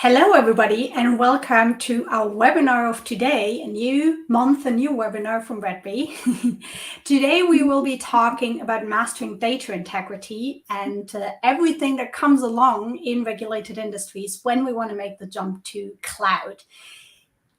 Hello, everybody, and welcome to our webinar of today, a new month, a new webinar from Redby. Today, we will be talking about mastering data integrity and everything that comes along in regulated industries when we want to make the jump to cloud.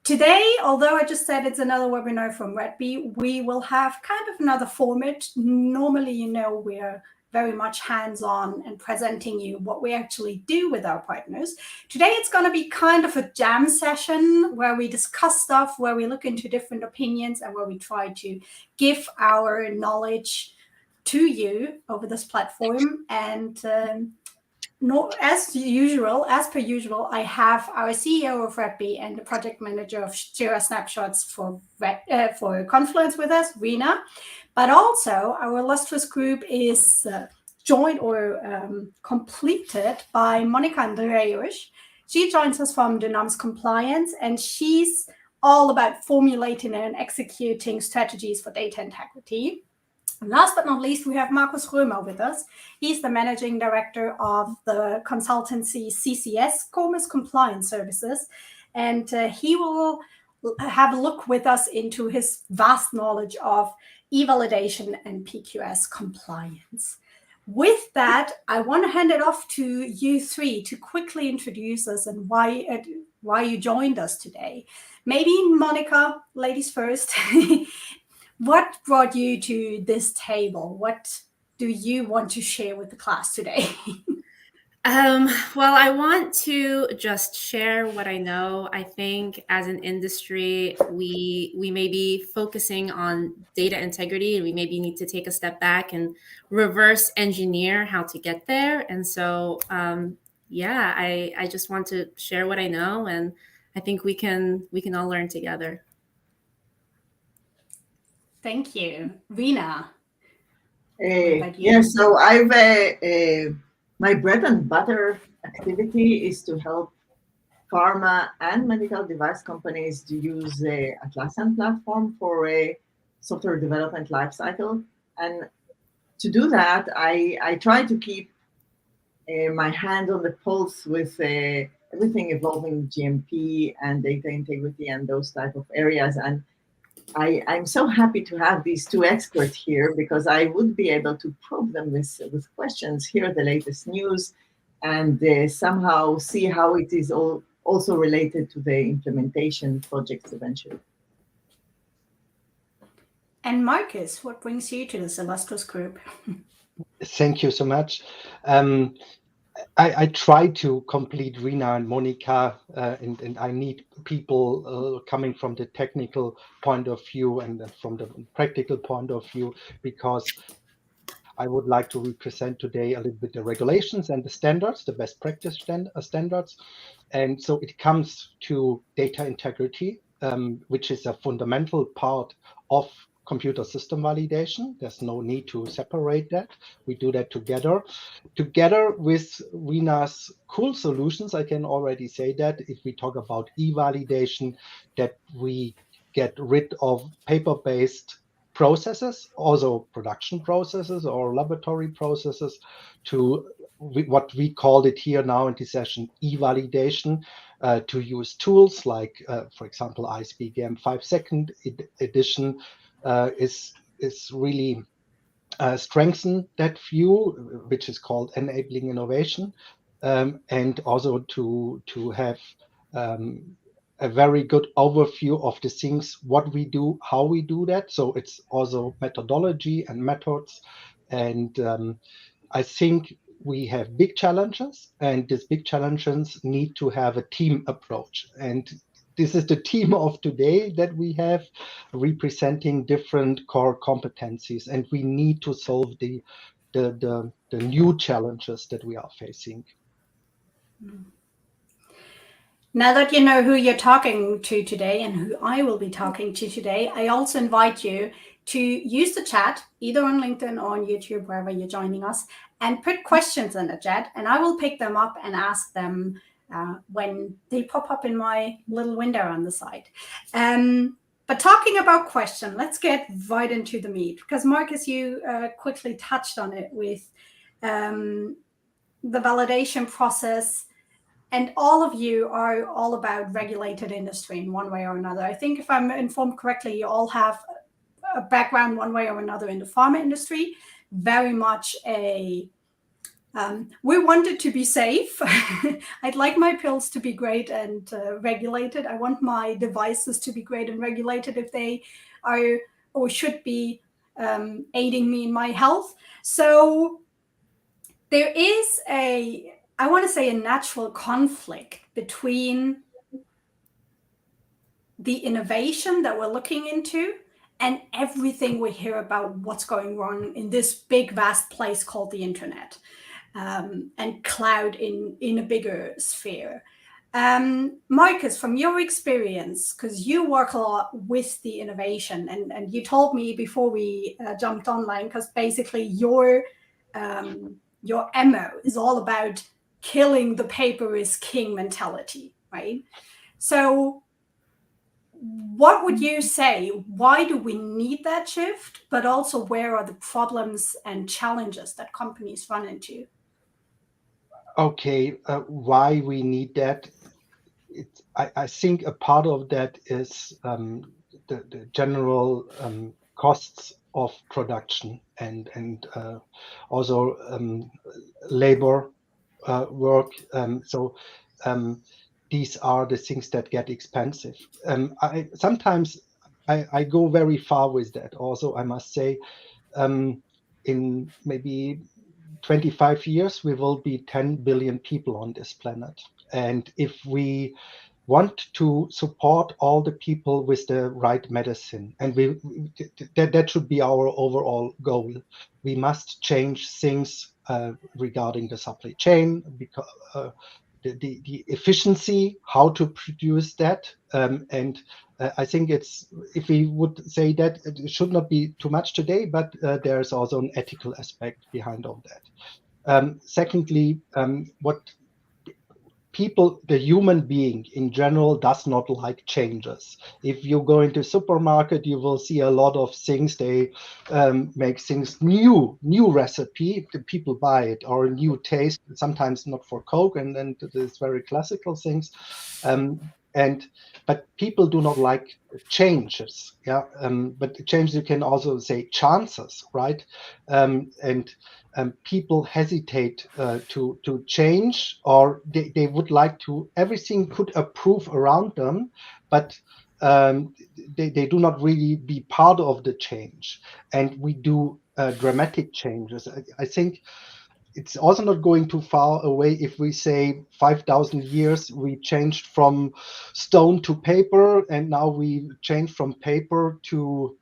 Today, although I just said it's another webinar from Redby, we will have kind of another format. Normally, we're very much hands-on and presenting you what we actually do with our partners. Today, it's going to be kind of a jam session where we discuss stuff, where we look into different opinions, and where we try to give our knowledge to you over this platform. And as per usual, I have our CEO of Redby and the project manager of Jira Snapshots for Confluence with us, Rina. But also, our illustrious group is joined or completed by Monika Andraos. She joins us from Dynamics Compliance, and she's all about formulating and executing strategies for data integrity. And last but not least, we have Markus Roemer with us. He's the managing director of the consultancy CCS, Compliance Services, and he will have a look with us into his vast knowledge of e-validation and PQS compliance. With that, I want to hand it off to you three to quickly introduce us and why you joined us today. Maybe Monika, ladies first. What brought you to this table? What do you want to share with the class today? Well, I want to just share what I know. I think as an industry, we may be focusing on data integrity, and we maybe need to take a step back and reverse engineer how to get there. And so, I just want to share what I know, and I think we can all learn together. Thank you, Rina. Yes, so I've my bread and butter activity is to help pharma and medical device companies to use the Atlassian platform for a software development lifecycle. And to do that, I try to keep my hand on the pulse with everything involving GMP and data integrity and those type of areas. And I'm so happy to have these two experts here because I would be able to probe them with questions, hear the latest news, and somehow see how it is also related to the implementation projects eventually. And Markus, what brings you to this illustrious group? Thank you so much. I try to complete Rina and Monika, and I need people coming from the technical point of view and from the practical point of view, because I would like to represent today a little bit the regulations and the standards, the best practice standards. And so it comes to data integrity, which is a fundamental part of computer system validation. There's no need to separate that. We do that together with Rina's cool solutions. I can already say that if we talk about e-validation, that we get rid of paper-based processes, also production processes or laboratory processes, to what we called it here now in this session, e-validation, to use tools like, for example, ISBGM 5-second edition is really strengthen that view, which is called enabling innovation, and also to have a very good overview of the things, what we do, how we do that. So it's also methodology and methods. And I think we have big challenges, and these big challenges need to have a team approach. And this is the team of today that we have, representing different core competencies, and we need to solve the new challenges that we are facing. Now that you know who you're talking to today and who I will be talking to today, I also invite you to use the chat, either on LinkedIn or on YouTube, wherever you're joining us, and put questions in the chat, and I will pick them up and ask them when they pop up in my little window on the side. But talking about question, let's get right into the meat, because Markus, you quickly touched on it with the validation process and all of you are all about regulated industry in one way or another. I think if I'm informed correctly, you all have a background one way or another in the pharma industry, very much we want it to be safe. I'd like my pills to be great and regulated. I want my devices to be great and regulated if they are or should be aiding me in my health. So there is I want to say, a natural conflict between the innovation that we're looking into and everything we hear about what's going wrong in this big, vast place called the internet, and cloud in a bigger sphere. Markus, from your experience, because you work a lot with the innovation, and you told me before we jumped online, because basically your MO is all about killing the paper is king mentality, right? So what would you say? Why do we need that shift? But also, where are the problems and challenges that companies run into? Okay, why we need that? I think a part of that is the general costs of production and also labor work. So these are the things that get expensive. Sometimes I go very far with that. Also, I must say, in maybe 25 years, we will be 10 billion people on this planet. And if we want to support all the people with the right medicine, and that should be our overall goal, we must change things regarding the supply chain, because the efficiency, how to produce that, and I think if we would say that, it should not be too much today, but there's also an ethical aspect behind all that. Secondly, what people, the human being in general, does not like changes. If you go into supermarket, you will see a lot of things. They make things new recipe. The people buy it, or a new taste. Sometimes not for Coke, and then there's very classical things. But people do not like changes. Yeah. But change, you can also say chances, right? And people hesitate to change, or they would like to everything could approve around them, but they do not really be part of the change. And we do dramatic changes. I think it's also not going too far away if we say 5,000 years we changed from stone to paper, and now we changed from paper to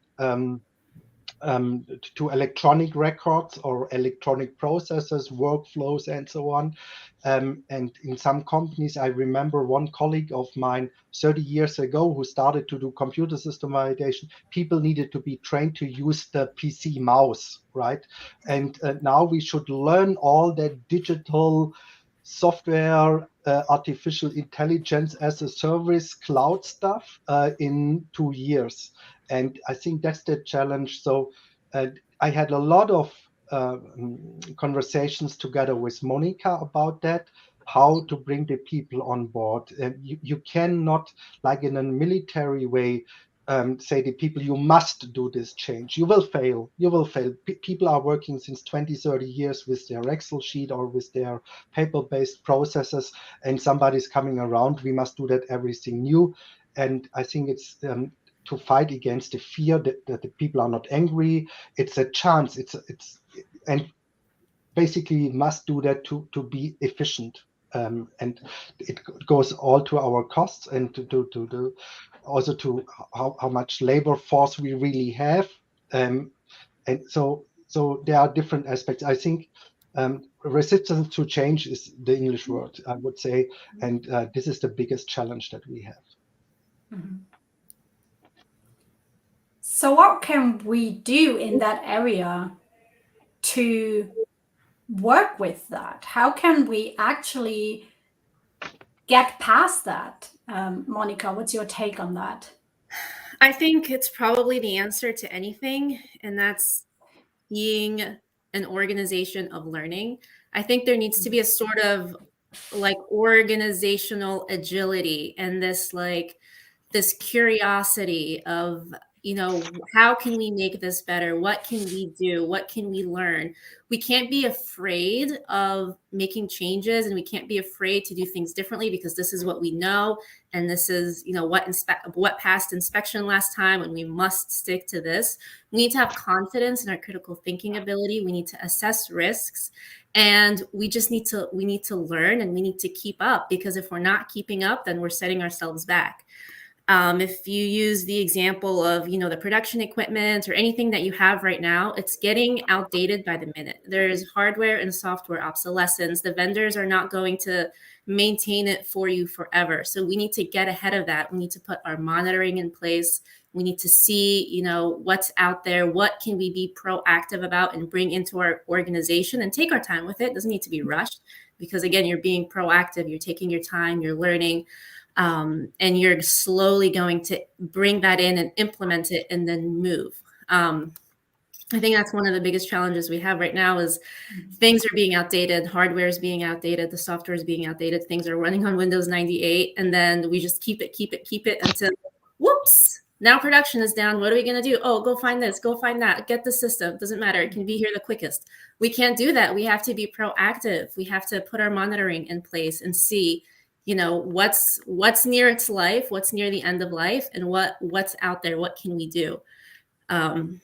electronic records or electronic processes, workflows, and so on. And in some companies, I remember one colleague of mine 30 years ago who started to do computer system validation. People needed to be trained to use the PC mouse, right? And now we should learn all that digital software, artificial intelligence as a service, cloud stuff in 2 years. And I think that's the challenge. So I had a lot of conversations together with Monika about that, how to bring the people on board. You cannot, like in a military way, say to people, you must do this change. You will fail. You will fail. People are working since 20, 30 years with their Excel sheet or with their paper-based processes, and somebody's coming around. We must do that everything new. And I think it's to fight against the fear that the people are not angry. It's a chance. And basically must do that to be efficient. And it goes all to our costs, and to also to how much labor force we really have. And so there are different aspects. I think resistance to change is the English word, I would say, and this is the biggest challenge that we have. Mm-hmm. So what can we do in that area to work with that? How can we actually get past that? Monika, what's your take on that? I think it's probably the answer to anything, and that's being an organization of learning. I think there needs to be a sort of like organizational agility and this curiosity of, how can we make this better? What can we do? What can we learn? We can't be afraid of making changes, and we can't be afraid to do things differently, because this is what we know, and this is, what passed inspection last time, and we must stick to this. We need to have confidence in our critical thinking ability. We need to assess risks, and we need to learn, and we need to keep up, because if we're not keeping up, then we're setting ourselves back. If you use the example of, the production equipment or anything that you have right now, it's getting outdated by the minute. There's hardware and software obsolescence. The vendors are not going to maintain it for you forever. So we need to get ahead of that. We need to put our monitoring in place. We need to see, what's out there. What can we be proactive about and bring into our organization, and take our time with it. It doesn't need to be rushed, because again, you're being proactive. You're taking your time, you're learning. And you're slowly going to bring that in and implement it and then move. I think that's one of the biggest challenges we have right now is things are being outdated, hardware is being outdated, the software is being outdated, things are running on Windows 98, and then we just keep it until, whoops, now production is down. What are we going to do? Oh, go find this, go find that, get the system. Doesn't matter. It can be here the quickest. We can't do that. We have to be proactive. We have to put our monitoring in place and see, what's near its life, what's near the end of life, and what's out there. What can we do? Like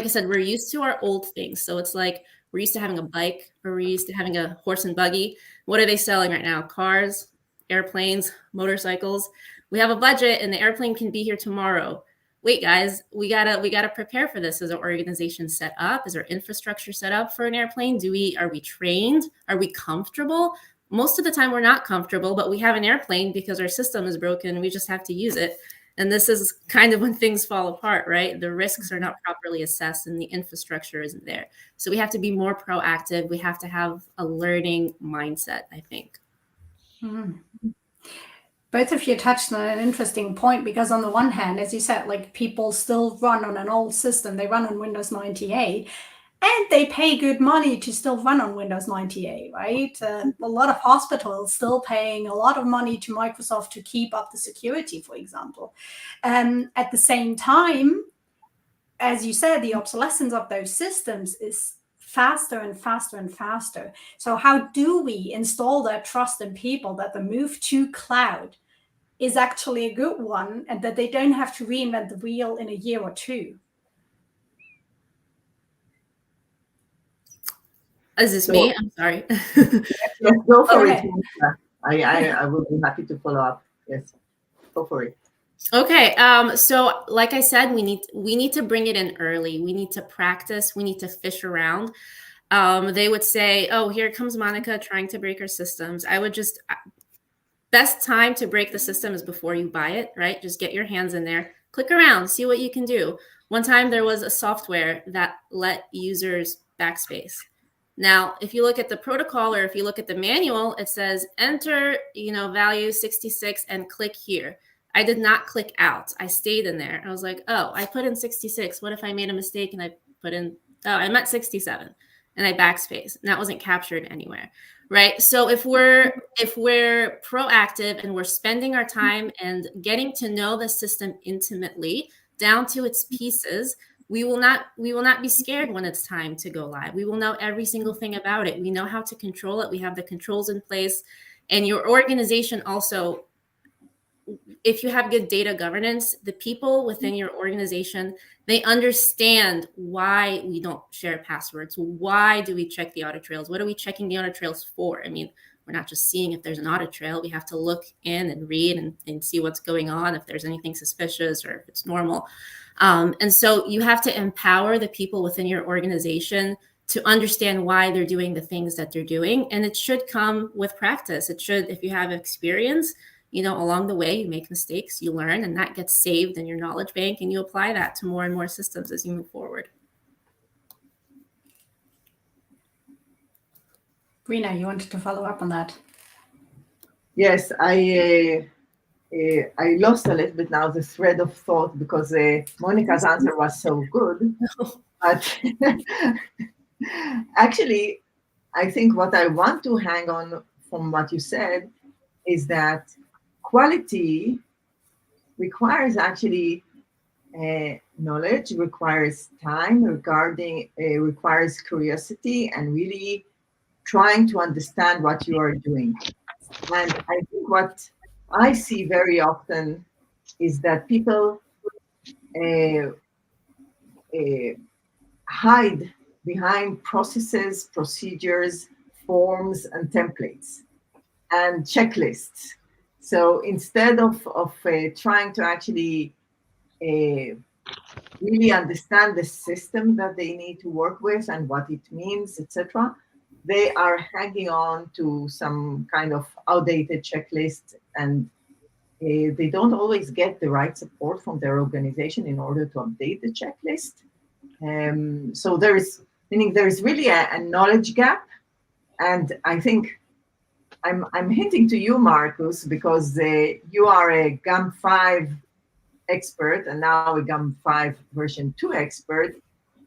I said, we're used to our old things. So it's like we're used to having a bike, or we're used to having a horse and buggy. What are they selling right now? Cars, airplanes, motorcycles. We have a budget, and the airplane can be here tomorrow. Wait, guys, we gotta prepare for this. Is our organization set up? Is our infrastructure set up for an airplane? Are we trained? Are we comfortable? Most of the time we're not comfortable, but we have an airplane because our system is broken. We just have to use it. And this is kind of when things fall apart, right? The risks are not properly assessed and the infrastructure isn't there. So we have to be more proactive. We have to have a learning mindset, I think. Both of you touched on an interesting point, because on the one hand, as you said, like, people still run on an old system. They run on Windows 98. And they pay good money to still run on Windows 98, right? A lot of hospitals still paying a lot of money to Microsoft to keep up the security, for example. At the same time, as you said, the obsolescence of those systems is faster and faster and faster. So how do we install that trust in people that the move to cloud is actually a good one, and that they don't have to reinvent the wheel in a year or two? Is this me? I'm sorry. Yes, go for it. I will be happy to follow up. Yes, go for it. Okay. So like I said, we need to bring it in early. We need to practice. We need to fish around. They would say, oh, here comes Monika trying to break our systems. Best time to break the system is before you buy it, right? Just get your hands in there, click around, see what you can do. One time there was a software that let users backspace. Now, if you look at the protocol, or if you look at the manual, it says enter, value 66 and click here. I did not click out. I stayed in there. I was like, oh, I put in 66. What if I made a mistake and I meant 67 and I backspace, and that wasn't captured anywhere, right? So if we're proactive and we're spending our time and getting to know the system intimately down to its pieces, we will not be scared when it's time to go live. We will know every single thing about it. We know how to control it. We have the controls in place. And your organization also, if you have good data governance, the people within your organization, they understand why we don't share passwords. Why do we check the audit trails? What are we checking the audit trails for? I mean, we're not just seeing if there's an audit trail. We have to look in and read and see what's going on, if there's anything suspicious or if it's normal. And so you have to empower the people within your organization to understand why they're doing the things that they're doing. And it should come with practice. It should, if you have experience, along the way, you make mistakes, you learn, and that gets saved in your knowledge bank, and you apply that to more and more systems as you move forward. Rina, you wanted to follow up on that? Yes, I lost a little bit now the thread of thought, because Monika's answer was so good. But actually, I think what I want to hang on from what you said is that quality requires actually knowledge, requires time, requires curiosity, and really trying to understand what you are doing. And I think what I see very often is that people uh, uh, hide behind processes, procedures, forms, and templates and checklists. So instead of trying to actually uh, really understand the system that they need to work with and what it means, etc., they are hanging on to some kind of outdated checklist, and they don't always get the right support from their organization in order to update the checklist. So there is, meaning there is really a knowledge gap, and I think I'm hinting to you, Markus, because you are a GAM5 expert and now a GAM5 version 2 expert.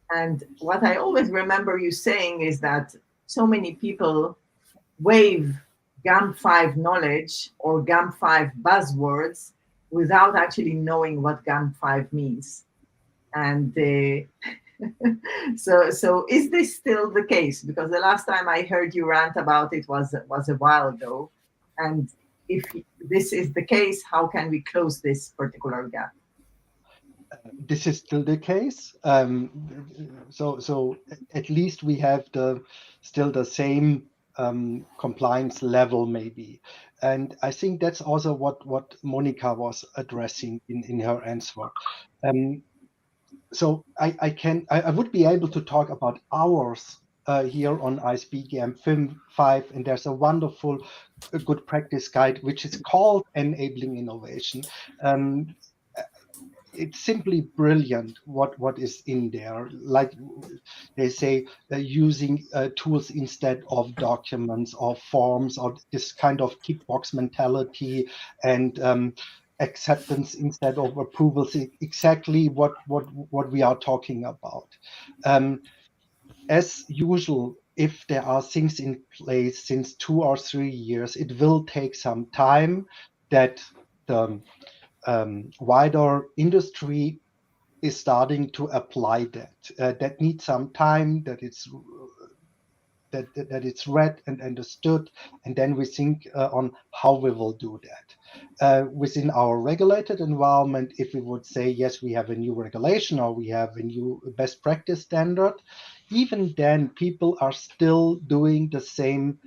And what I always remember you saying is that so many people wave GAM5 knowledge or GAM5 buzzwords without actually knowing what GAM5 means. And so is this still the case? Because the last time I heard you rant about it was a while ago. And if this is the case, how can we close this particular gap? This is still the case. So at least we have still the same compliance level, maybe. And I think that's also what Monika was addressing in her answer. So I would be able to talk about hours here on ISB GAM5, and there's a wonderful good practice guide which is called Enabling Innovation. It's simply brilliant what is in there. Like they say, using tools instead of documents or forms, or this kind of tick box mentality, and acceptance instead of approvals. Exactly what we are talking about. As usual, if there are things in place since 2 or 3 years, it will take some time that the wider industry is starting to apply that. That needs some time, that it's read and understood, and then we think on how we will do that. Within our regulated environment, if we would say, yes, we have a new regulation or we have a new best practice standard, even then people are still doing the same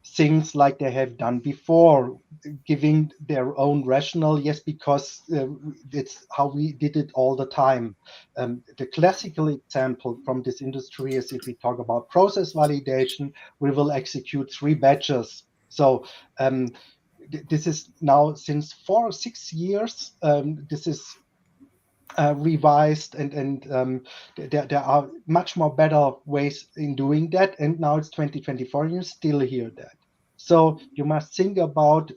things like they have done before, giving their own rationale, yes, because it's how we did it all the time. The classical example from this industry is if we talk about process validation, we will execute 3 batches. So this is now since 4 or 6 years. This is revised, and there are much more better ways in doing that, and now it's 2024 and you still hear that. So you must think about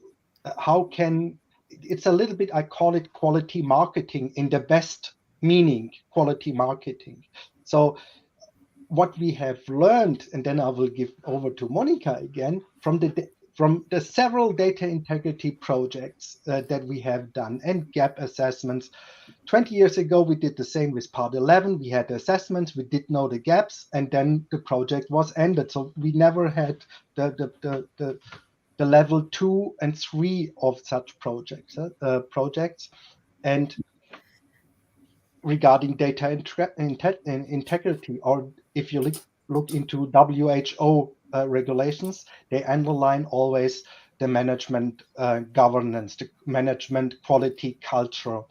how can, it's a little bit, I call it quality marketing in the best meaning, quality marketing. So what we have learned, and then I will give over to Monika again, from the several data integrity projects that we have done and gap assessments. 20 years ago, we did the same with Part 11. We had assessments, we did know the gaps, and then the project was ended. So we never had the level 2 and 3 of such projects. And regarding data integrity, or if you look into WHO regulations, they underline always the management governance, the management quality culture.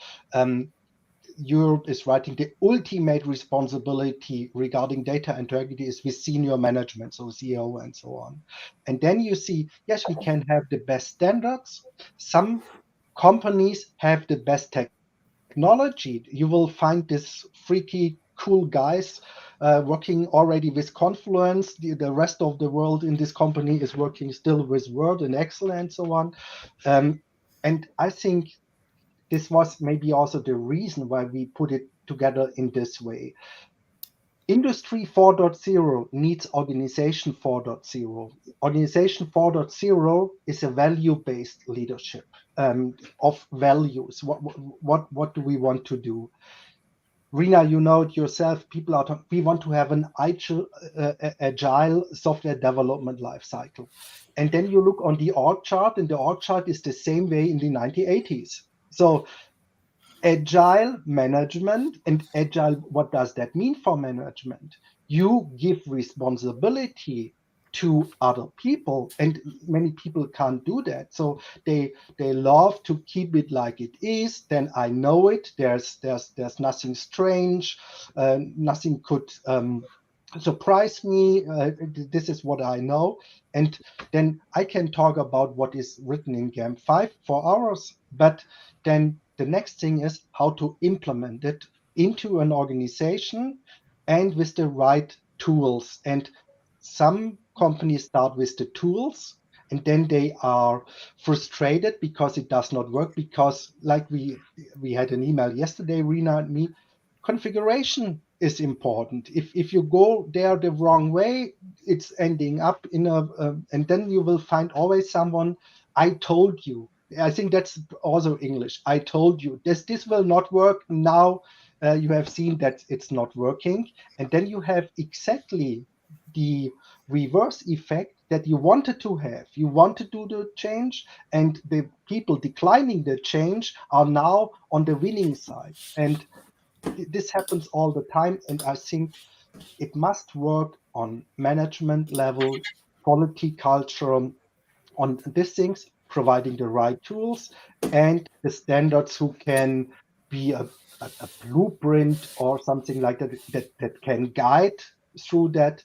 Europe is writing the ultimate responsibility regarding data integrity is with senior management, so CEO and so on. And then you see, yes, we can have the best standards. Some companies have the best technology. You will find this freaky cool guys working already with Confluence. The rest of the world in this company is working still with Word and Excel and so on. And I think this was maybe also the reason why we put it together in this way. Industry 4.0 needs Organization 4.0. Organization 4.0 is a value-based leadership of values. What do we want to do? Rina, you know it yourself. People are talking. We want to have an agile software development lifecycle. And then you look on the org chart, and the org chart is the same way in the 1980s. So agile management and agile, what does that mean for management? You give responsibility to other people, and many people can't do that. So they love to keep it like it is. Then I know it. There's nothing strange. Nothing could surprise me. This is what I know, and then I can talk about what is written in GAMP 5 for hours. But then the next thing is how to implement it into an organization and with the right tools. And some companies start with the tools and then they are frustrated because it does not work, because like we had an email yesterday, Rina and me, configuration is important. If you go there the wrong way, it's ending up in a and then you will find always someone, I told you. I think that's also English. I told you this will not work. Now you have seen that it's not working, and then you have exactly the reverse effect that you wanted to have. You want to do the change, and the people declining the change are now on the winning side. And this happens all the time. And I think it must work on management level, quality culture, on these things, providing the right tools and the standards who can be a blueprint or something like that can guide through that.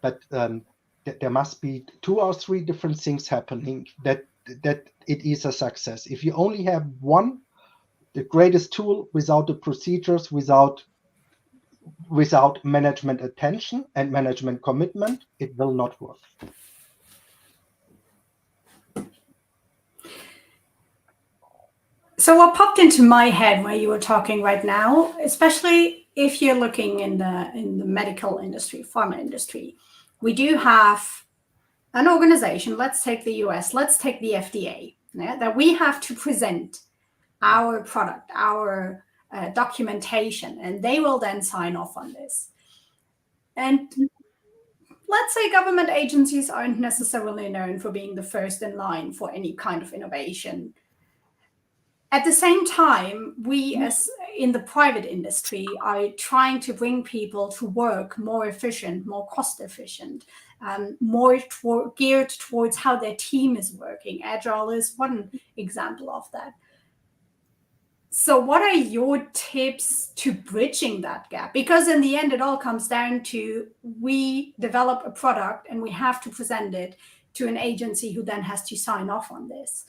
But there must be 2 or 3 different things happening that it is a success. If you only have one, the greatest tool, without the procedures, without management attention and management commitment, it will not work. So what popped into my head while you were talking right now, especially if you're looking in the medical industry, pharma industry, we do have an organization. Let's take the US. Let's take the FDA. Yeah, that we have to present our product, our documentation, and they will then sign off on this. And let's say government agencies aren't necessarily known for being the first in line for any kind of innovation. At the same time, we as in the private industry are trying to bring people to work more efficient, more cost efficient, more geared towards how their team is working. Agile is one example of that. So what are your tips to bridging that gap? Because in the end, it all comes down to we develop a product and we have to present it to an agency who then has to sign off on this.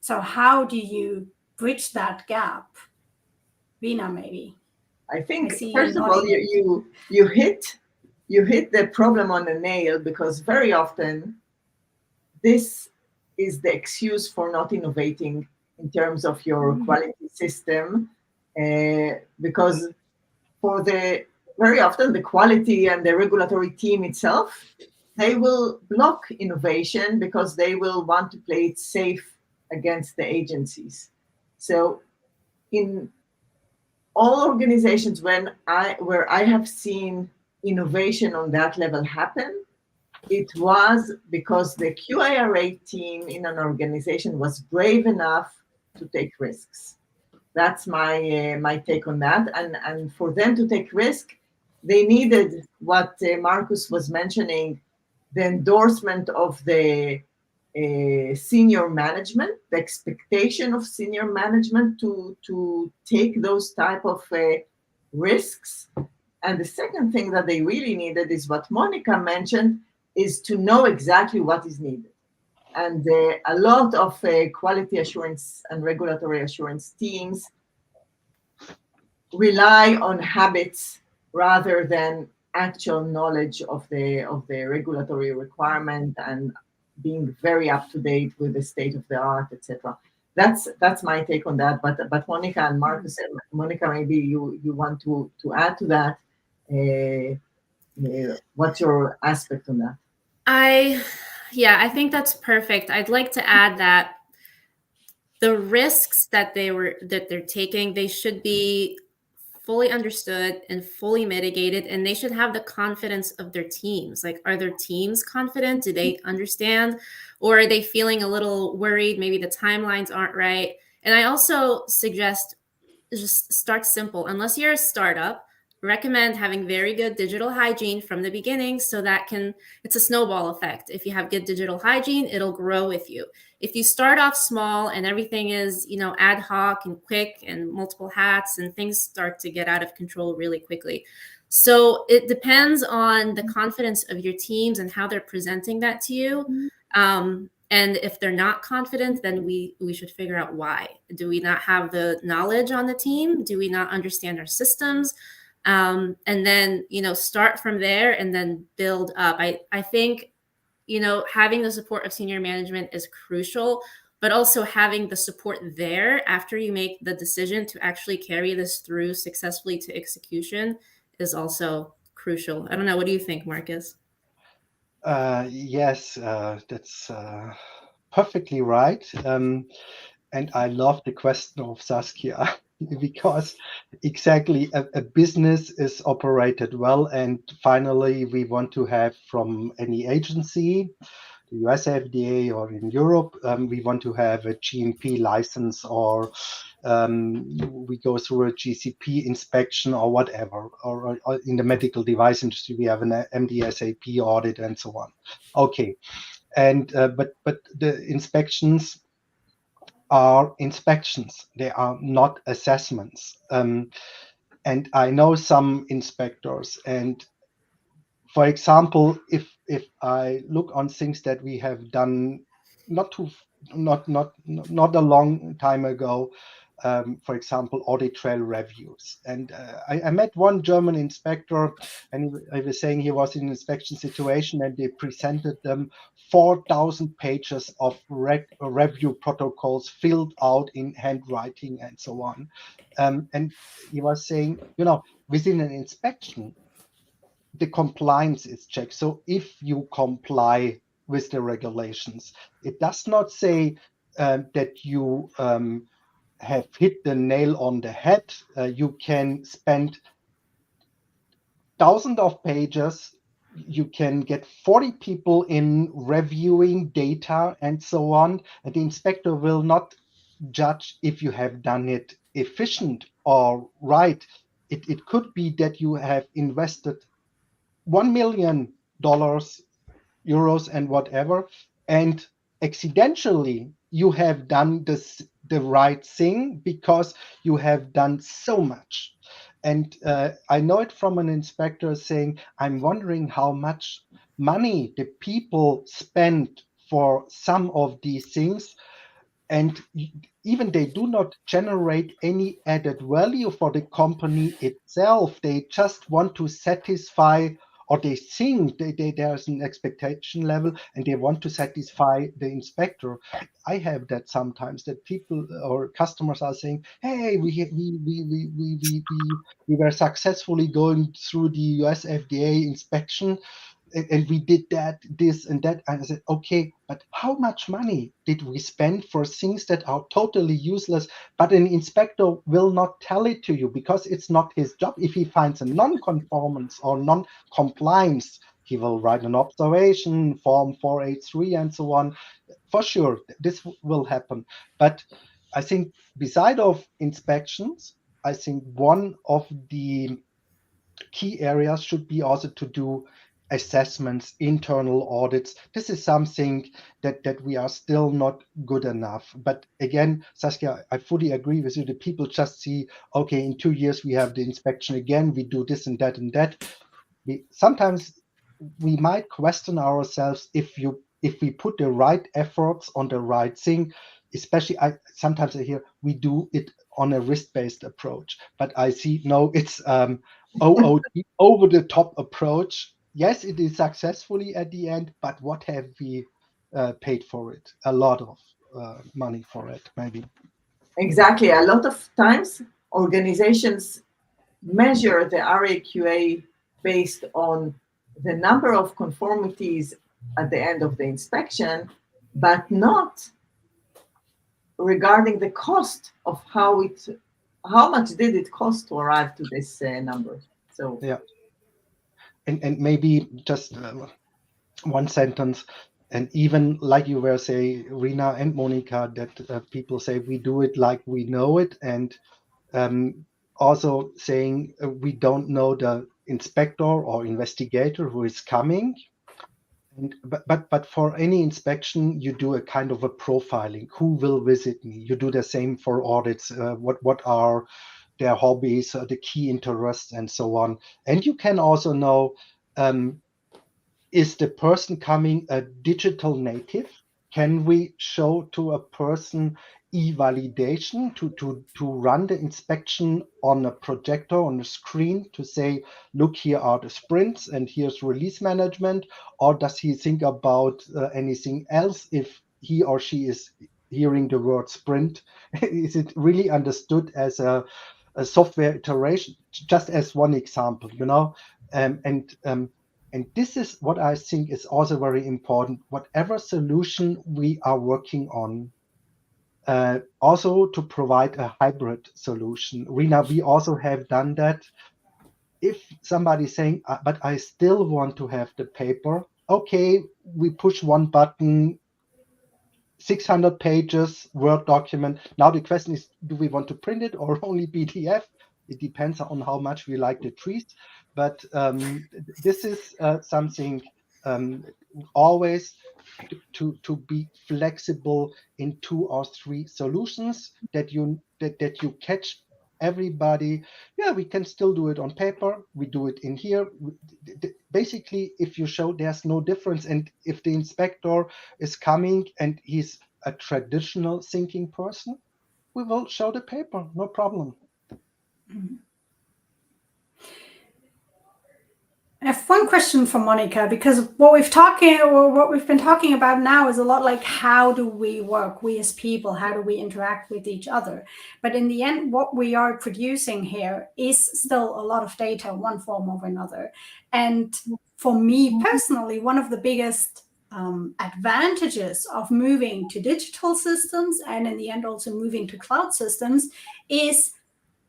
So how do you bridge that gap? Rina, maybe. I think, first of all, you hit the problem on the nail, because very often this is the excuse for not innovating in terms of your quality system, because very often the quality and the regulatory team itself, they will block innovation because they will want to play it safe against the agencies. So in all organizations where I have seen innovation on that level happen, it was because the QIRA team in an organization was brave enough to take risks. That's my take on that. And for them to take risk, they needed what Markus was mentioning, the endorsement of the senior management, the expectation of senior management to take those type of risks. And the second thing that they really needed is what Monika mentioned, is to know exactly what is needed. And a lot of quality assurance and regulatory assurance teams rely on habits rather than actual knowledge of the regulatory requirement and being very up to date with the state of the art, etc. That's my take on that. But Monika and Markus, Monika, maybe you want to add to that. What's your aspect on that? I think that's perfect. I'd like to add that the risks that they're taking, they should be fully understood and fully mitigated, and they should have the confidence of their teams. Like, are their teams confident? Do they understand? Or are they feeling a little worried? Maybe the timelines aren't right. And I also suggest just start simple. Unless you're a startup, recommend having very good digital hygiene from the beginning, so that it's a snowball effect. If you have good digital hygiene, it'll grow with you. If you start off small and everything is, ad hoc and quick and multiple hats, and things start to get out of control really quickly. So it depends on the confidence of your teams and how they're presenting that to you. And if they're not confident, then we should figure out why. Do we not have the knowledge on the team? Do we not understand our systems? And then, start from there and then build up. I think, having the support of senior management is crucial, but also having the support there after you make the decision to actually carry this through successfully to execution is also crucial. I don't know. What do you think, Markus? Yes, that's perfectly right. And I love the question of Saskia because exactly a business is operated well. And finally, we want to have from any agency, the US FDA or in Europe, we want to have a GMP license, or we go through a GCP inspection or whatever, or in the medical device industry, we have an MDSAP audit and so on. Okay, and but the inspections are inspections; they are not assessments. And I know some inspectors, and for example, if I look on things that we have done not a long time ago, for example, audit trail reviews, and I met one German inspector, and I was saying he was in an inspection situation, and they presented them 4,000 pages of review protocols filled out in handwriting and so on, and he was saying, within an inspection, the compliance is checked. So if you comply with the regulations, it does not say that you have hit the nail on the head. You can spend thousands of pages. You can get 40 people in reviewing data and so on. And the inspector will not judge if you have done it efficient or right. It could be that you have invested $1 million, euros, and whatever, and accidentally you have done the right thing because you have done so much. And I know it from an inspector saying, I'm wondering how much money the people spend for some of these things, and even they do not generate any added value for the company itself. They just want to satisfy, or they think there's an expectation level and they want to satisfy the inspector. I have that sometimes, that people or customers are saying, hey, we were successfully going through the US FDA inspection, and we did that, this and that. And I said, okay, but how much money did we spend for things that are totally useless? But an inspector will not tell it to you because it's not his job. If he finds a non-conformance or non-compliance, he will write an observation, form 483 and so on. For sure, this will happen. But I think beside of inspections, I think one of the key areas should be also to do assessments, internal audits. This is something that we are still not good enough. But again, Saskia, I fully agree with you. The people just see, okay, in 2 years we have the inspection again, we do this and that and that. Sometimes we might question ourselves if we put the right efforts on the right thing. Especially, sometimes I hear we do it on a risk-based approach, but I see no, it's OOT, over the top approach. Yes, it is successfully at the end, but what have we paid for it? A lot of money for it, maybe. Exactly. A lot of times organizations measure the RAQA based on the number of conformities at the end of the inspection, but not regarding the cost of how much did it cost to arrive to this number. So yeah, and maybe just one sentence. And even like you were saying, Rina and Monika, that people say we do it like we know it, and also saying we don't know the inspector or investigator who is coming. And but for any inspection, you do a kind of a profiling. Who will visit me? You do the same for audits. What are their hobbies, the key interests, and so on. And you can also know, is the person coming a digital native? Can we show to a person e-validation to run the inspection on a projector, on a screen, to say, look, here are the sprints and here's release management? Or does he think about anything else if he or she is hearing the word sprint? Is it really understood as a software iteration? Just as one example, and this is what I think is also very important. Whatever solution we are working on, also to provide a hybrid solution. Rina, we also have done that. If somebody's saying, but I still want to have the paper, okay, we push one button, 600 pages, Word document. Now the question is, do we want to print it or only PDF? It depends on how much we like the trees. But this is something always to be flexible in 2 or 3 solutions that you catch everybody. Yeah, we can still do it on paper. We do it in here. Basically, if you show there's no difference, and if the inspector is coming and he's a traditional thinking person, we will show the paper, no problem. Mm-hmm. I have one question for Monika, because what we've been talking about now is a lot like, how do we work, we as people, how do we interact with each other? But in the end, what we are producing here is still a lot of data in one form or another. And for me personally, one of the biggest advantages of moving to digital systems, and in the end also moving to cloud systems, is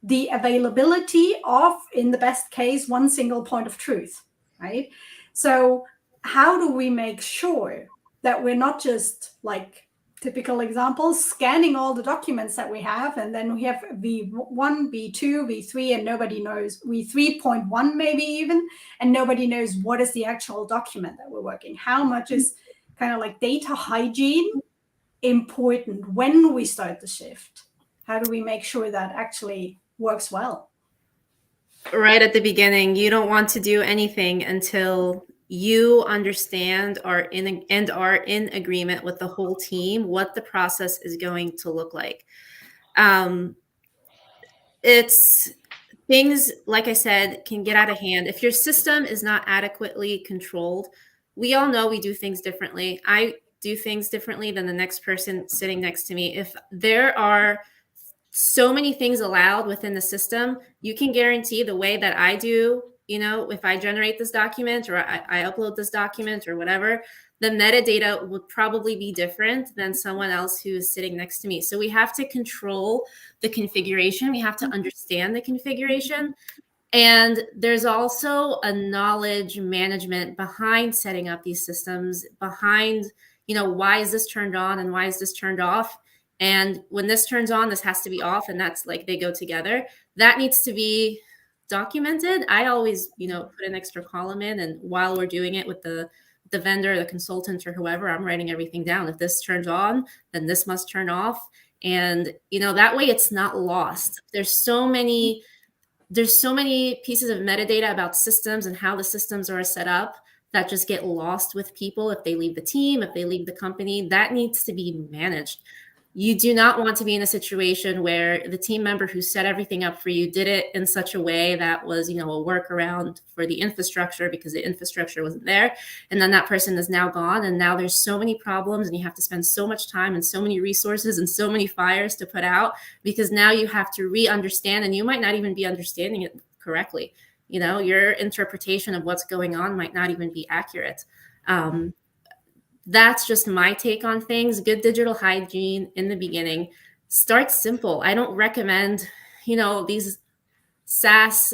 the availability of, in the best case, one single point of truth, right? So how do we make sure that we're not just, like typical examples, scanning all the documents that we have, and then we have V1, V2, V3, and nobody knows, V3.1 maybe even, and nobody knows what is the actual document that we're working? How much is kind of like data hygiene important when we start the shift? How do we make sure that actually works well? Right at the beginning, you don't want to do anything until you understand are in agreement with the whole team what the process is going to look like. It's things, like I said, can get out of hand if your system is not adequately controlled. We all know we do things differently. I do things differently than the next person sitting next to me. If there are so many things allowed within the system, you can guarantee the way that I do, if I generate this document or I upload this document or whatever, the metadata would probably be different than someone else who is sitting next to me. So we have to control the configuration. We have to understand the configuration. And there's also a knowledge management behind setting up these systems, behind, why is this turned on and why is this turned off? And when this turns on, this has to be off, and that's like they go together. That needs to be documented. I always, put an extra column in, and while we're doing it with the vendor, the consultant, or whoever, I'm writing everything down. If this turns on, then this must turn off. And, that way it's not lost. There's so many pieces of metadata about systems and how the systems are set up that just get lost with people if they leave the team, if they leave the company. That needs to be managed. You do not want to be in a situation where the team member who set everything up for you did it in such a way that was, a workaround for the infrastructure because the infrastructure wasn't there. And then that person is now gone. And now there's so many problems, and you have to spend so much time and so many resources and so many fires to put out, because now you have to re-understand, and you might not even be understanding it correctly. your interpretation of what's going on might not even be accurate. That's just my take on things. Good digital hygiene in the beginning. Start simple. I don't recommend, these SaaS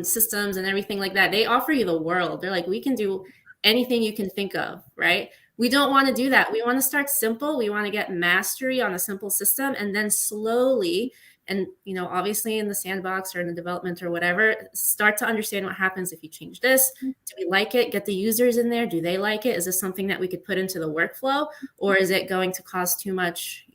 systems and everything like that. They offer you the world. They're like, we can do anything you can think of, right? We don't want to do that. We want to start simple. We want to get mastery on a simple system, and then slowly, and obviously in the sandbox or in the development or whatever, start to understand what happens if you change this. Do we like it? Get the users in there. Do they like it? Is this something that we could put into the workflow, or is it going to cause too much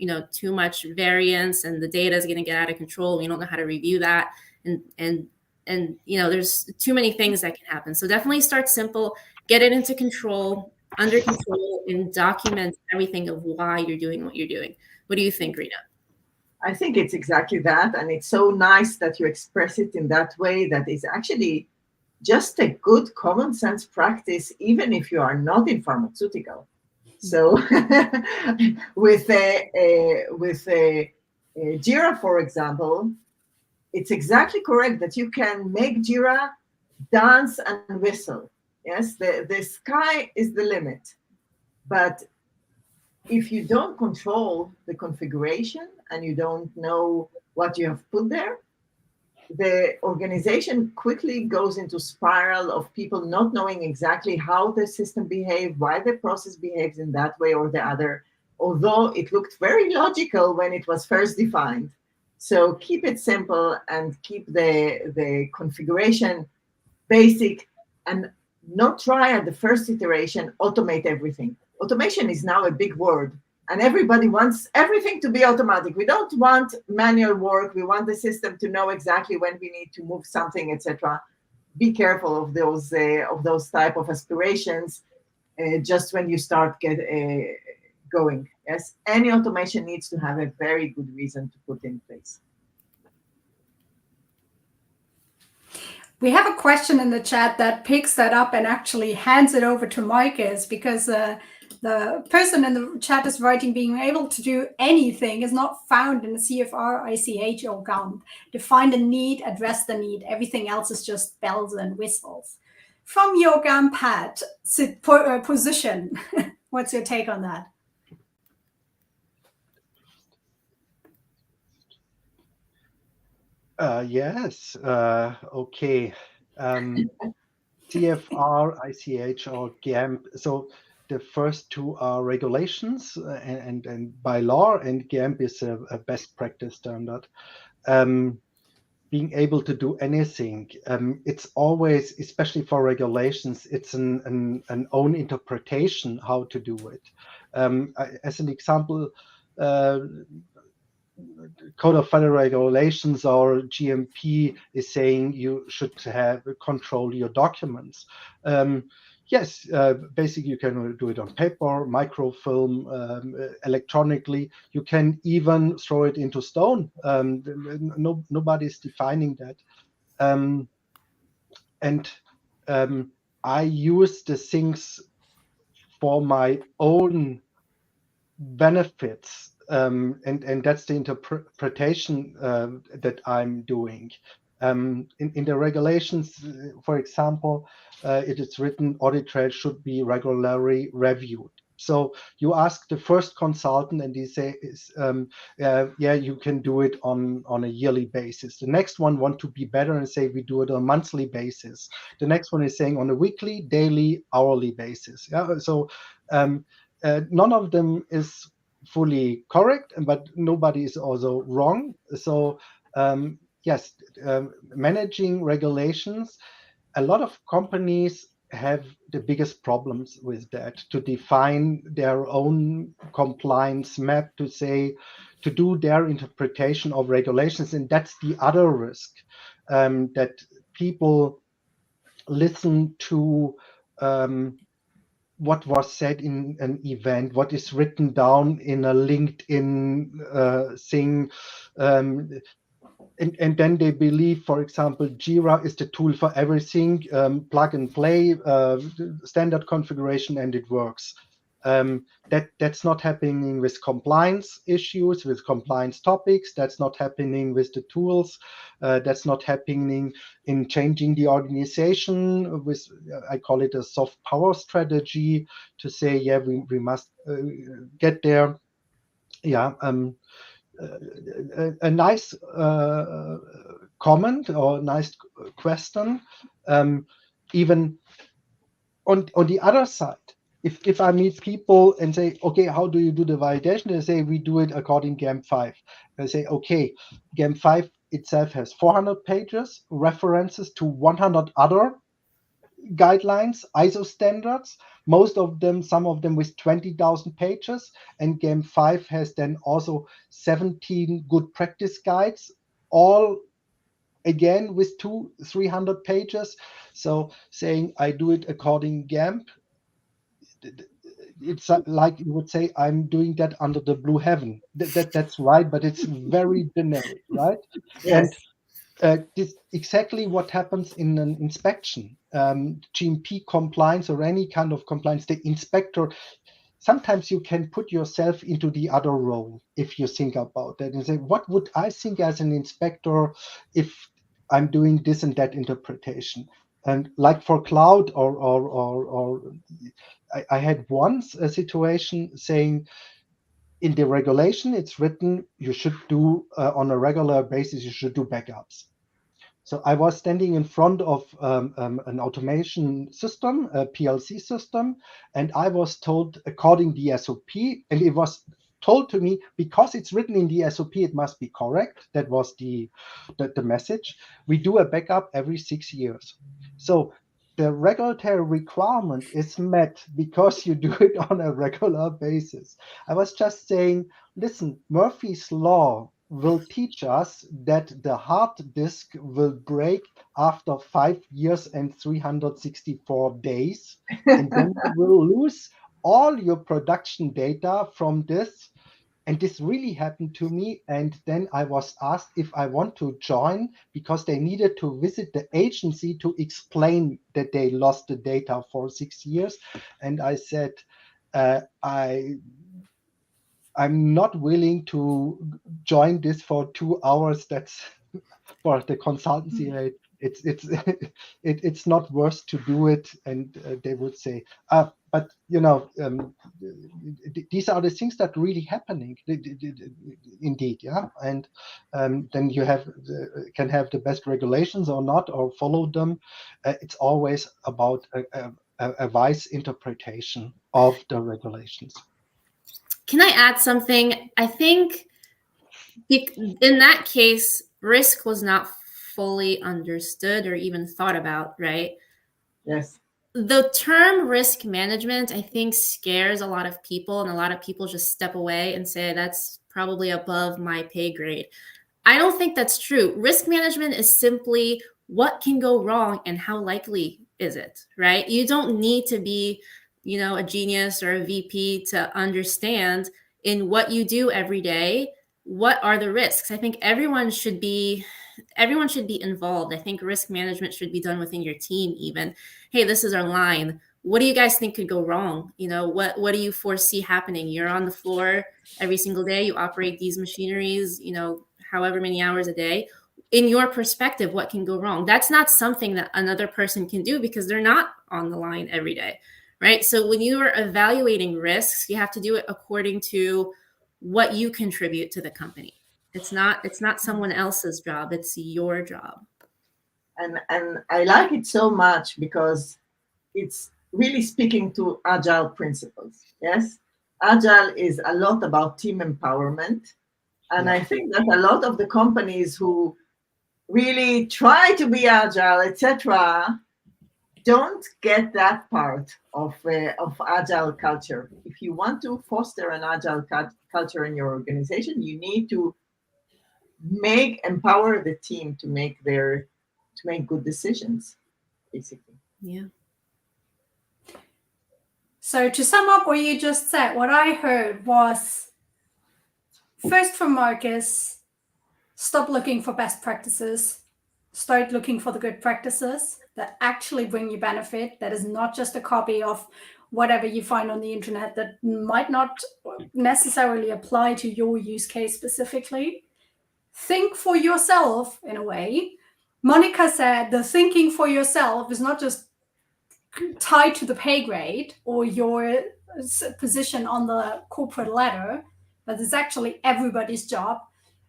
variance, and the data is going to get out of control? We don't know how to review that. And there's too many things that can happen. So definitely start simple, get it into control, under control, and document everything of why you're doing what you're doing. What do you think, Rina? I think it's exactly that. And it's so nice that you express it in that way, that is actually just a good common sense practice, even if you are not in pharmaceutical. So with Jira, for example, it's exactly correct that you can make Jira dance and whistle. Yes, the sky is the limit. But if you don't control the configuration and you don't know what you have put there, the organization quickly goes into spiral of people not knowing exactly how the system behaves, why the process behaves in that way or the other, although it looked very logical when it was first defined. So keep it simple and keep the configuration basic, and not try at the first iteration automate everything. Automation is now a big word, and everybody wants everything to be automatic. We don't want manual work. We want the system to know exactly when we need to move something, etc. Be careful of those type of aspirations. Just when you start going, yes, any automation needs to have a very good reason to put in place. We have a question in the chat that picks that up and actually hands it over to Markus, because the person in the chat is writing, being able to do anything is not found in the CFR, ICH, or GAMP. Define the need, address the need. Everything else is just bells and whistles. From your GAMP hat position, what's your take on that? Yes. Okay. CFR, ICH, or GAMP. So the first two are regulations and by law, and GAMP is a best practice standard. Being able to do anything, it's always, especially for regulations, it's an own interpretation how to do it. As an example, Code of Federal Regulations or GMP is saying you should have control your documents. Yes, basically you can do it on paper, microfilm, electronically. You can even throw it into stone. Nobody's defining that. I use the things for my own benefits. And that's the interpretation that I'm doing. In the regulations, for example, it is written audit trails should be regularly reviewed. So you ask the first consultant and he says, yeah, you can do it on a yearly basis. The next one want to be better and say we do it on a monthly basis. The next one is saying on a weekly, daily, hourly basis. Yeah. So none of them is fully correct, but nobody is also wrong. So yes, managing regulations, a lot of companies have the biggest problems with that, to define their own compliance map, to say, to do their interpretation of regulations. And that's the other risk, that people listen to what was said in an event, what is written down in a LinkedIn thing, and then they believe, for example, Jira is the tool for everything, plug and play, standard configuration, and it works. That's not happening with compliance issues, with compliance topics. That's not happening with the tools. That's not happening in changing the organization with, I call it a soft power strategy to say, yeah, we must get there. Yeah. A nice comment or nice question. Even on the other side, if I meet people and say, okay, how do you do the validation? They say, we do it according GAMP 5. I say, okay, GAMP 5 itself has 400 pages, references to 100 other guidelines, ISO standards, most of them, some of them with 20,000 pages. And GAMP 5 has then also 17 good practice guides, all again with 200-300 pages. So saying I do it according GAMP, it's like you would say I'm doing that under the blue heaven. That's right, but it's very generic, right? Yes. And this exactly what happens in an inspection, GMP compliance or any kind of compliance. The inspector, sometimes you can put yourself into the other role if you think about that and say, what would I think as an inspector if I'm doing this and that interpretation? And like for cloud or I had once a situation saying in the regulation, it's written you should do on a regular basis, you should do backups. So I was standing in front of an automation system, a PLC system, and I was told according the SOP, and it was told to me because it's written in the SOP, it must be correct. That was the message. We do a backup every 6 years. So the regulatory requirement is met because you do it on a regular basis. I was just saying, listen, Murphy's Law will teach us that the hard disk will break after 5 years and 364 days. And then you will lose all your production data from this. And this really happened to me. And then I was asked if I want to join because they needed to visit the agency to explain that they lost the data for 6 years. And I said, I'm not willing to join this for 2 hours. That's for the consultancy rate. It's not worth to do it. And they would say, but these are the things that really happening indeed, yeah. And then you can have the best regulations or not, or follow them. It's always about a wise interpretation of the regulations. Can I add something? I think in that case, risk was not fully understood or even thought about, right? Yes. The term risk management, I think, scares a lot of people, and a lot of people just step away and say that's probably above my pay grade. I don't think that's true. Risk management is simply what can go wrong and how likely is it, right? You don't need to be, a genius or a VP to understand in what you do every day, what are the risks. I think everyone should be involved. I think risk management should be done within your team even. Hey, this is our line. What do you guys think could go wrong? What do you foresee happening? You're on the floor every single day. You operate these machineries, however many hours a day. In your perspective, what can go wrong? That's not something that another person can do because they're not on the line every day, right? So when you are evaluating risks, you have to do it according to what you contribute to the company. It's not someone else's job, it's your job. And I like it so much because it's really speaking to agile principles. Yes, agile is a lot about team empowerment, and I think that a lot of the companies who really try to be agile, etc., don't get that part of agile culture. If you want to foster an agile culture in your organization, you need to empower the team to make good decisions, basically. Yeah. So to sum up what you just said, what I heard was, first from Markus, stop looking for best practices, start looking for the good practices that actually bring you benefit, that is not just a copy of whatever you find on the internet that might not necessarily apply to your use case specifically. Think for yourself in a way. Monika said the thinking for yourself is not just tied to the pay grade or your position on the corporate ladder, but it's actually everybody's job.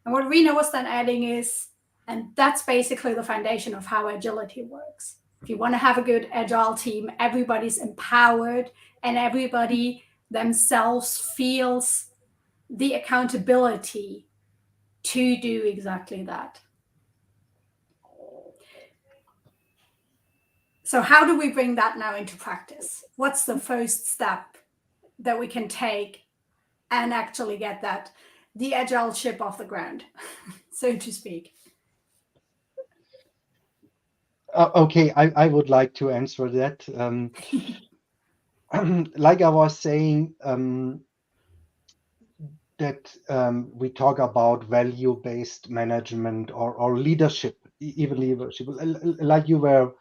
And what Rina was then adding is, and that's basically the foundation of how agility works. If you want to have a good agile team, everybody's empowered and everybody themselves feels the accountability to do exactly that. So how do we bring that now into practice? What's the first step that we can take and actually get the agile ship off the ground, so to speak? Okay, I would like to answer that. Like I was saying, that we talk about value-based management or leadership, even leadership, like you were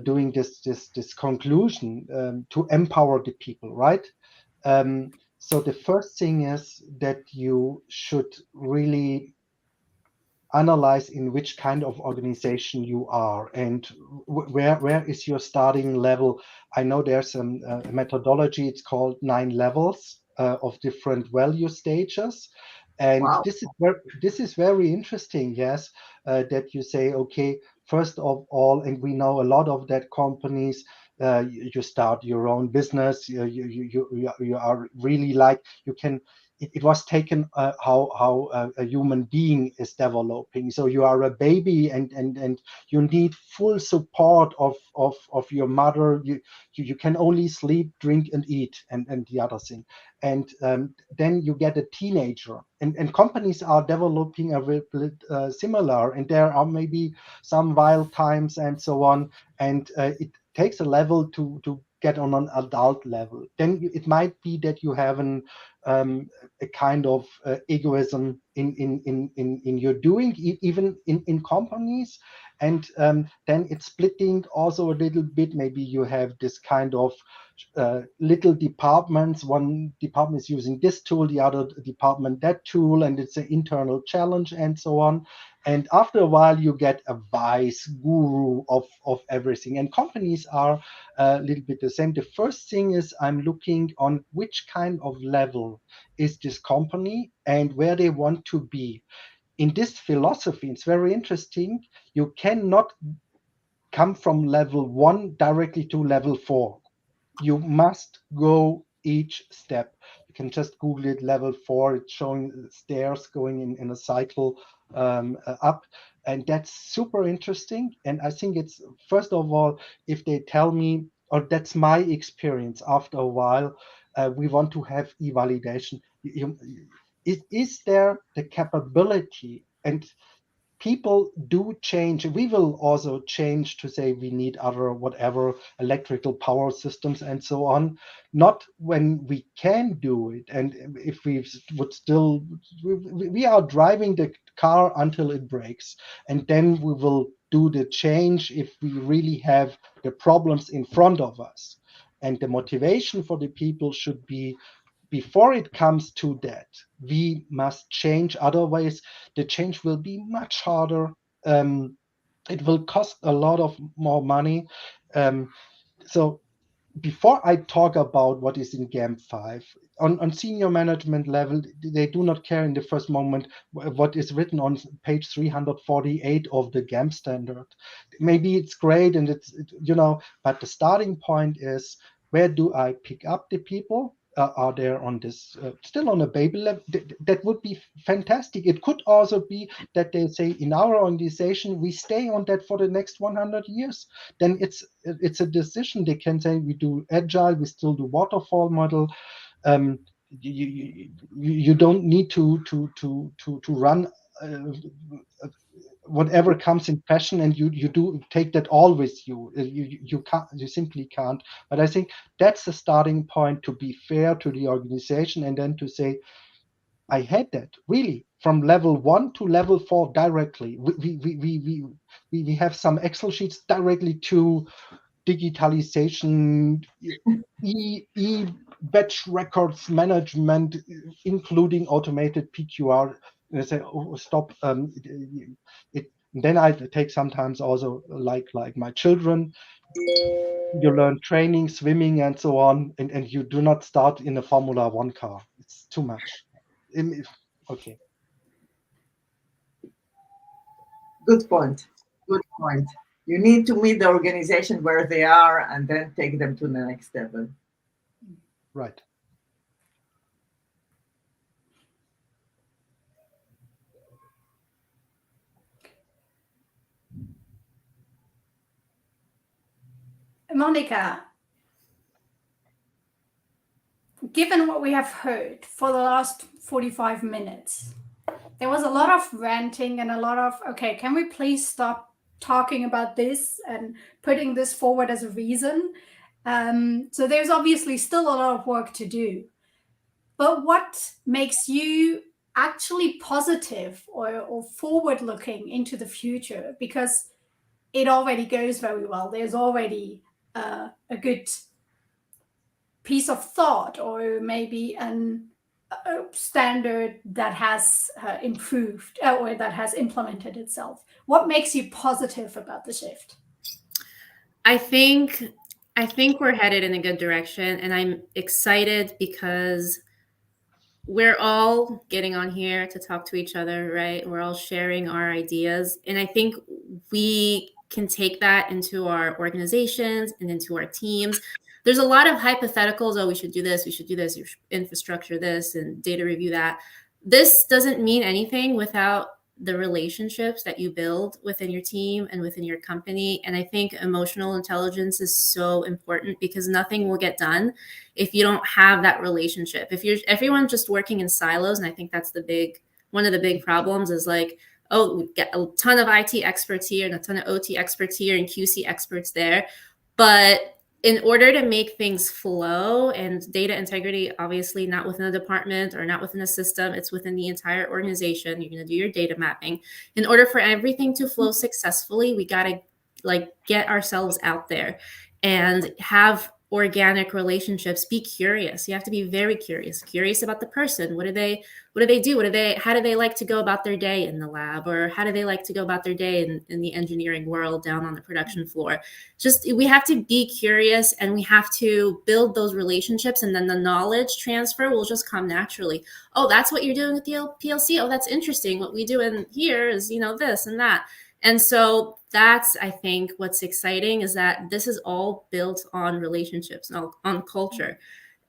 doing this conclusion to empower the people, right? So the first thing is that you should really analyze in which kind of organization you are and where is your starting level. I know there's a methodology, it's called 9 levels of different value stages, and Wow. this is very interesting, yes, that you say, okay, first of all, and we know a lot of that companies, you start your own business, you are really like, you can, it was taken how a human being is developing. So you are a baby and you need full support of your mother. You can only sleep, drink, and eat, and the other thing. And then you get a teenager, and companies are developing a bit similar, and there are maybe some wild times and so on, and it takes a level to get on an adult level. Then it might be that you have a kind of egoism in your doing, even in companies, and then it's splitting also a little bit. Maybe you have this kind of little departments. One department is using this tool, the other department that tool, and it's an internal challenge and so on. And after a while, you get a vice guru of everything. And companies are a little bit the same. The first thing is I'm looking on which kind of level is this company and where they want to be. In this philosophy, it's very interesting. You cannot come from level 1 directly to level 4. You must go each step. You can just Google it, level 4. It's showing stairs going in a cycle up. And that's super interesting. And I think it's, first of all, if they tell me, or that's my experience after a while, we want to have e-validation. Is there the capability? And people do change. We will also change to say we need other whatever electrical power systems and so on. Not when we can do it, and if we would still, we are driving the car until it breaks, and then we will do the change if we really have the problems in front of us. And the motivation for the people should be, before it comes to that, we must change. Otherwise, the change will be much harder. It will cost a lot of more money. So before I talk about what is in GAMP 5, on senior management level, they do not care in the first moment what is written on page 348 of the GAMP standard. Maybe it's great and but the starting point is, where do I pick up the people? Are there on this still on a baby level? That would be fantastic. It could also be that they say, in our organization, we stay on that for the next 100 years. Then it's a decision. They can say, we do agile, we still do waterfall model. You don't need to run whatever comes in fashion, and you do take that all with you. You can't, you simply can't. But I think that's the starting point, to be fair to the organization, and then to say, I had that really from level 1 to level 4 directly. We have some Excel sheets directly to digitalization, batch records management, including automated PQR. And I say, oh, stop. Then I take sometimes also like my children. You learn training, swimming, and so on, and you do not start in a Formula One car. It's too much. Okay. Good point. Good point. You need to meet the organization where they are and then take them to the next level. Right. Monika, given what we have heard for the last 45 minutes, there was a lot of ranting and a lot of, okay, can we please stop talking about this and putting this forward as a reason? So there's obviously still a lot of work to do. But what makes you actually positive or forward-looking into the future? Because it already goes very well. There's already a good piece of thought, or maybe a standard that has improved or that has implemented itself. What makes you positive about the shift? I think we're headed in a good direction, and I'm excited because we're all getting on here to talk to each other, right? We're all sharing our ideas, and I think we can take that into our organizations and into our teams. There's a lot of hypotheticals. Oh, we should do this, we should do this, infrastructure this, and data review that. This doesn't mean anything without the relationships that you build within your team and within your company. And I think emotional intelligence is so important, because nothing will get done if you don't have that relationship. If everyone's just working in silos, and I think that's one of the big problems is like, oh, we get a ton of IT experts here and a ton of OT experts here and QC experts there. But in order to make things flow, and data integrity, obviously not within a department or not within a system, it's within the entire organization. You're going to do your data mapping. In order for everything to flow successfully, we got to get ourselves out there and have organic relationships. Be curious. You have to be very curious about the person. What do they do? How do they like to go about their day in the lab, or how do they like to go about their day in the engineering world down on the production floor? We have to be curious, and we have to build those relationships, and then the knowledge transfer will just come naturally. Oh, that's what you're doing with the PLC. Oh, that's interesting. What we do in here is, this and that. And so that's, I think, what's exciting, is that this is all built on relationships, on culture.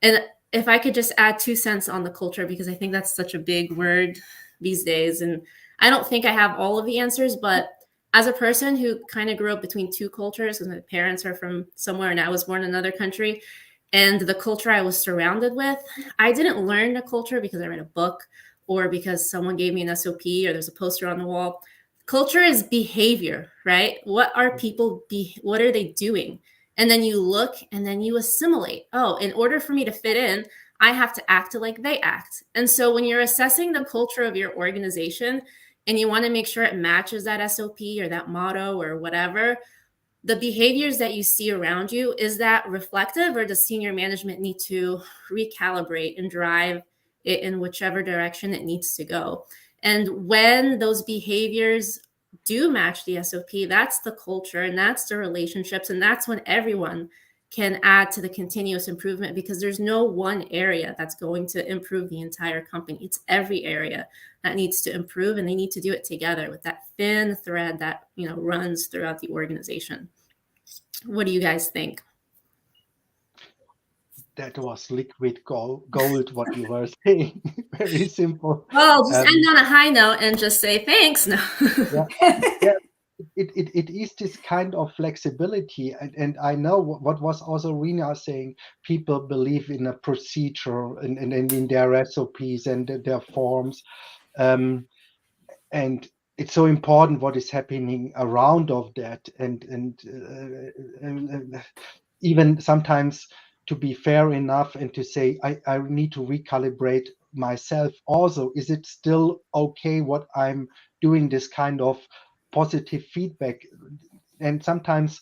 And if I could just add 2 cents on the culture, because I think that's such a big word these days. And I don't think I have all of the answers, but as a person who kind of grew up between 2 cultures, because my parents are from somewhere and I was born in another country, and the culture I was surrounded with, I didn't learn the culture because I read a book or because someone gave me an SOP or there's a poster on the wall. Culture is behavior, right? What are people what are they doing? And then you look and then you assimilate. Oh, in order for me to fit in, I have to act like they act. And so when you're assessing the culture of your organization and you want to make sure it matches that SOP or that motto or whatever, the behaviors that you see around you, is that reflective, or does senior management need to recalibrate and drive it in whichever direction it needs to go? And when those behaviors do match the SOP, that's the culture and that's the relationships. And that's when everyone can add to the continuous improvement, because there's no one area that's going to improve the entire company. It's every area that needs to improve, and they need to do it together with that thin thread that runs throughout the organization. What do you guys think? That was liquid gold what you were saying. Very simple. Well, just end on a high note and just say thanks. No. Yeah. It is this kind of flexibility, and I know what was also Rina saying. People believe in a procedure and in their SOPs and their forms, and it's so important what is happening around of that, and even sometimes to be fair enough and to say I need to recalibrate myself also. Is it still okay what I'm doing, this kind of positive feedback? And sometimes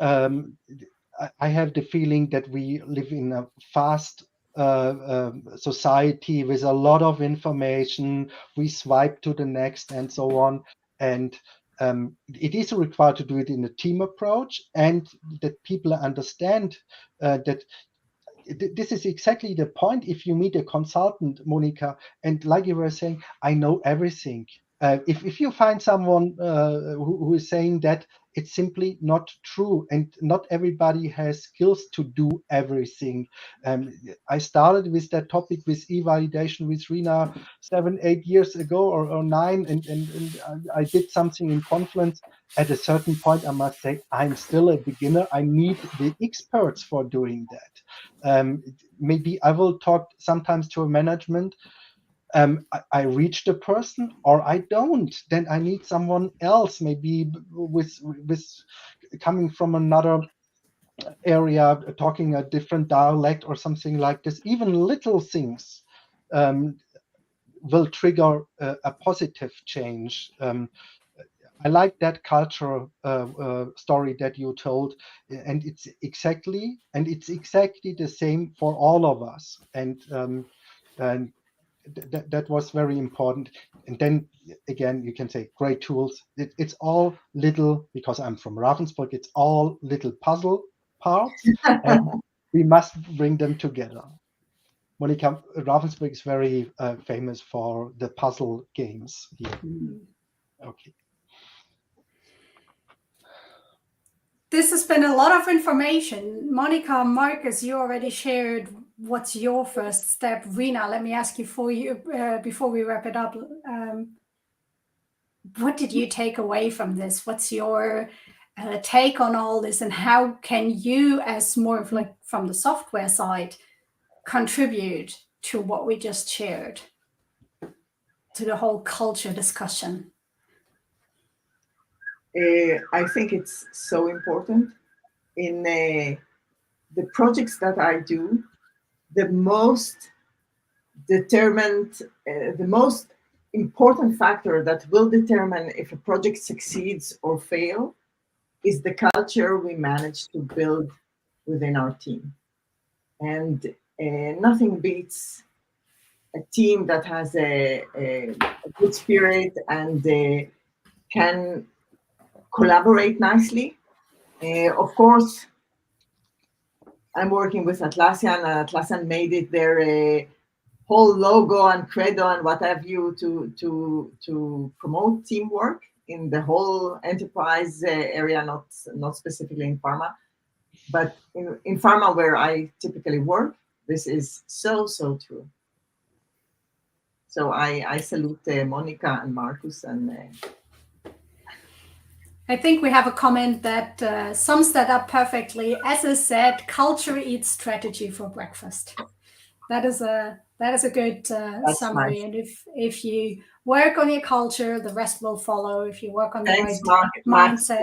I have the feeling that we live in a fast society with a lot of information. We swipe to the next and so on. And it is required to do it in a team approach, and that people understand that this is exactly the point. If you meet a consultant, Monika, and like you were saying, I know everything. If you find someone who is saying that, it's simply not true, and not everybody has skills to do everything. I started with that topic with e-validation with Rina 7-8 years ago, or 9, and I did something in Confluence. At a certain point, I must say, I'm still a beginner. I need the experts for doing that. Maybe I will talk sometimes to a management. I reach the person, or I don't. Then I need someone else, maybe with coming from another area, talking a different dialect or something like this. Even little things will trigger a positive change. I like that cultural story that you told, and it's exactly the same for all of us. And that was very important. And then again, you can say great tools. It's all little, because I'm from Ravensburg, it's all little puzzle parts, and we must bring them together. Monika, Ravensburg is very famous for the puzzle games here. Okay. This has been a lot of information. Monika, Markus, you already shared what's your first step. Rina, let me ask you before we wrap it up. What did you take away from this? What's your take on all this, and how can you, as more of like from the software side, contribute to what we just shared, to the whole culture discussion? I think it's so important in the projects that I do. The most important factor that will determine if a project succeeds or fail is the culture we manage to build within our team. And nothing beats a team that has a good spirit and can collaborate nicely. Of course, I'm working with Atlassian. Atlassian made it their whole logo and credo and what have you to promote teamwork in the whole enterprise area, not specifically in pharma. But in pharma, where I typically work, this is so true. So I salute Monika and Markus. And I think we have a comment that sums that up perfectly. As I said, culture eats strategy for breakfast. That is a good summary. Nice. And if you work on your culture, the rest will follow. If you work on the right mindset.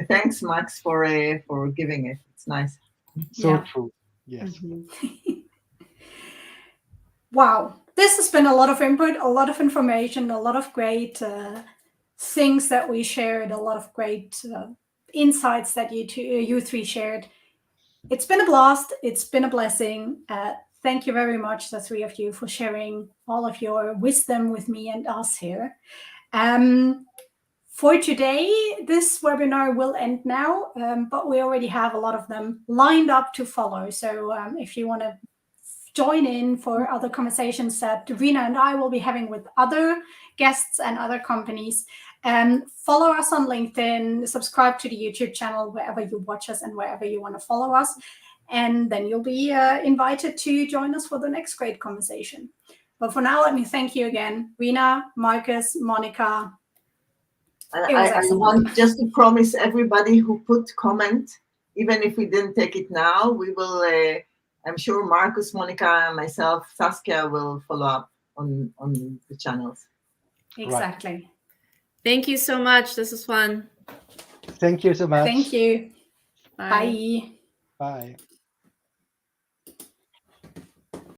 Thanks, Max, for giving it. It's nice. So true. Yes. Mm-hmm. Wow, this has been a lot of input, a lot of information, a lot of great things that we shared, a lot of great insights that you three shared. It's been a blast. It's been a blessing. Thank you very much, the three of you, for sharing all of your wisdom with me and us here. For today, this webinar will end now, but we already have a lot of them lined up to follow. So if you want to join in for other conversations that Rina and I will be having with other guests and other companies, follow us on LinkedIn, subscribe to the YouTube channel wherever you watch us and wherever you want to follow us. And then you'll be invited to join us for the next great conversation. But for now, let me thank you again, Rina, Markus, Monika. I want just to promise everybody who put comment, even if we didn't take it now, we will, I'm sure Markus, Monika, and myself, Saskia, will follow up on the channels. Exactly. Right. Thank you so much. This is fun. Thank you so much. Thank you. Bye. Bye. Bye.